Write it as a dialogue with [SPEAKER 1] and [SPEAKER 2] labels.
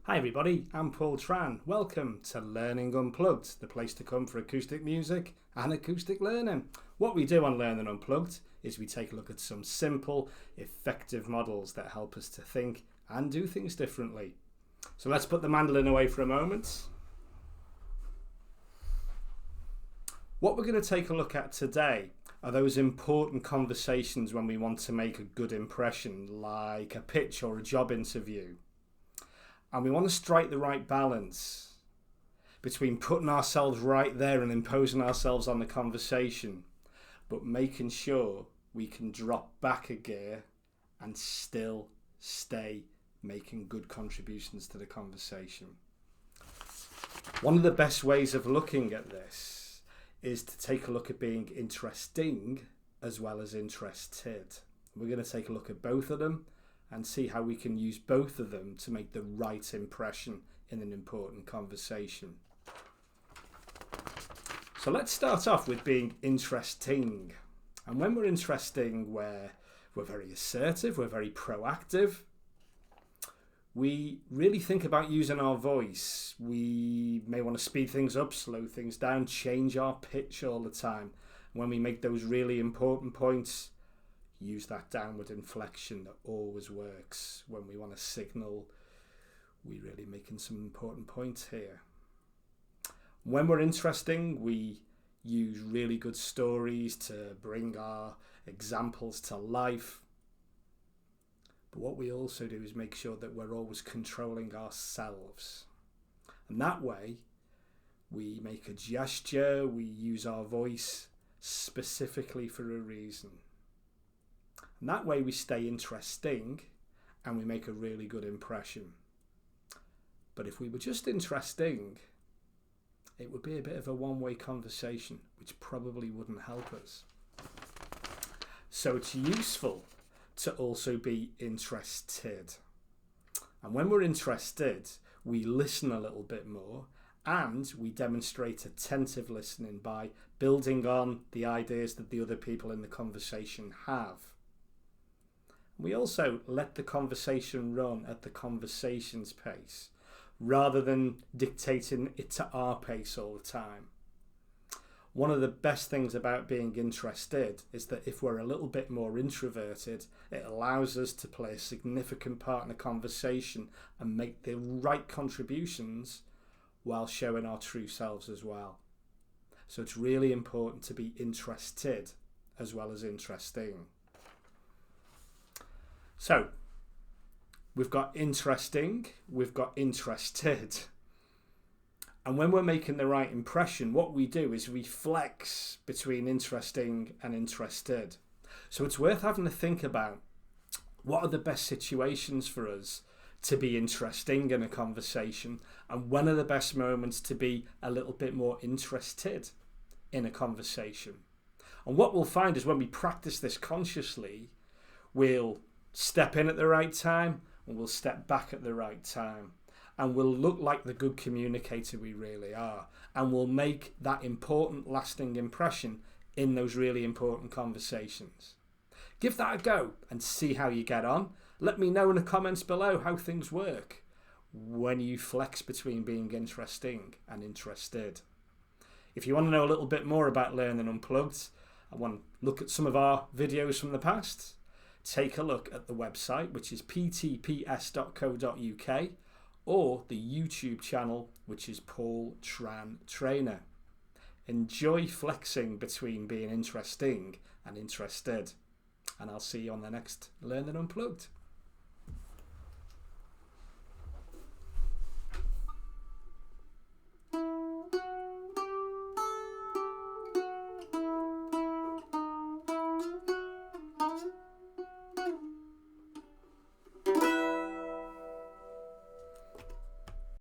[SPEAKER 1] Hi everybody, I'm Paul Tran. Welcome to Learning Unplugged, the place to come for acoustic music and acoustic learning. What we do on Learning Unplugged is we take a look at some simple, effective models that help us to think and do things differently. So let's put the mandolin away for a moment. What we're going to take a look at today are those important conversations when we want to make a good impression, like a pitch or a job interview. And we want to strike the right balance between putting ourselves right there and imposing ourselves on the conversation, but making sure we can drop back a gear and still stay making good contributions to the conversation. One of the best ways of looking at this is to take a look at being interesting as well as interested. We're going to take a look at both of them and see how we can use both of them to make the right impression in an important conversation. So let's start off with being interesting. And when we're interesting, we're very assertive, we're very proactive. We really think about using our voice. We may want to speed things up, slow things down, change our pitch all the time. When we make those really important points, use that downward inflection that always works when we want to signal we're really making some important points here. When we're interesting, we use really good stories to bring our examples to life. But what we also do is make sure that we're always controlling ourselves. And that way, we make a gesture, we use our voice specifically for a reason. And that way we stay interesting and we make a really good impression. But if we were just interesting, it would be a bit of a one-way conversation, which probably wouldn't help us. So it's useful to also be interested. And when we're interested, we listen a little bit more and we demonstrate attentive listening by building on the ideas that the other people in the conversation have. We also let the conversation run at the conversation's pace rather than dictating it to our pace all the time. One of the best things about being interested is that if we're a little bit more introverted, it allows us to play a significant part in a conversation and make the right contributions while showing our true selves as well. So it's really important to be interested as well as interesting. So, we've got interesting, we've got interested. And when we're making the right impression, what we do is we flex between interesting and interested. So it's worth having to think about what are the best situations for us to be interesting in a conversation and when are the best moments to be a little bit more interested in a conversation. And what we'll find is when we practice this consciously, we'll step in at the right time and we'll step back at the right time and we'll look like the good communicator we really are and we'll make that important lasting impression in those really important conversations. Give that a go and see how you get on. Let me know in the comments below how things work when you flex between being interesting and interested. If you want to know a little bit more about Learning Unplugged, I want to look at some of our videos from the past. Take a look at the website, which is ptps.co.uk, or the YouTube channel, which is Paul Tran Trainer. Enjoy flexing between being interesting and interested. And I'll see you on the next Learning Unplugged.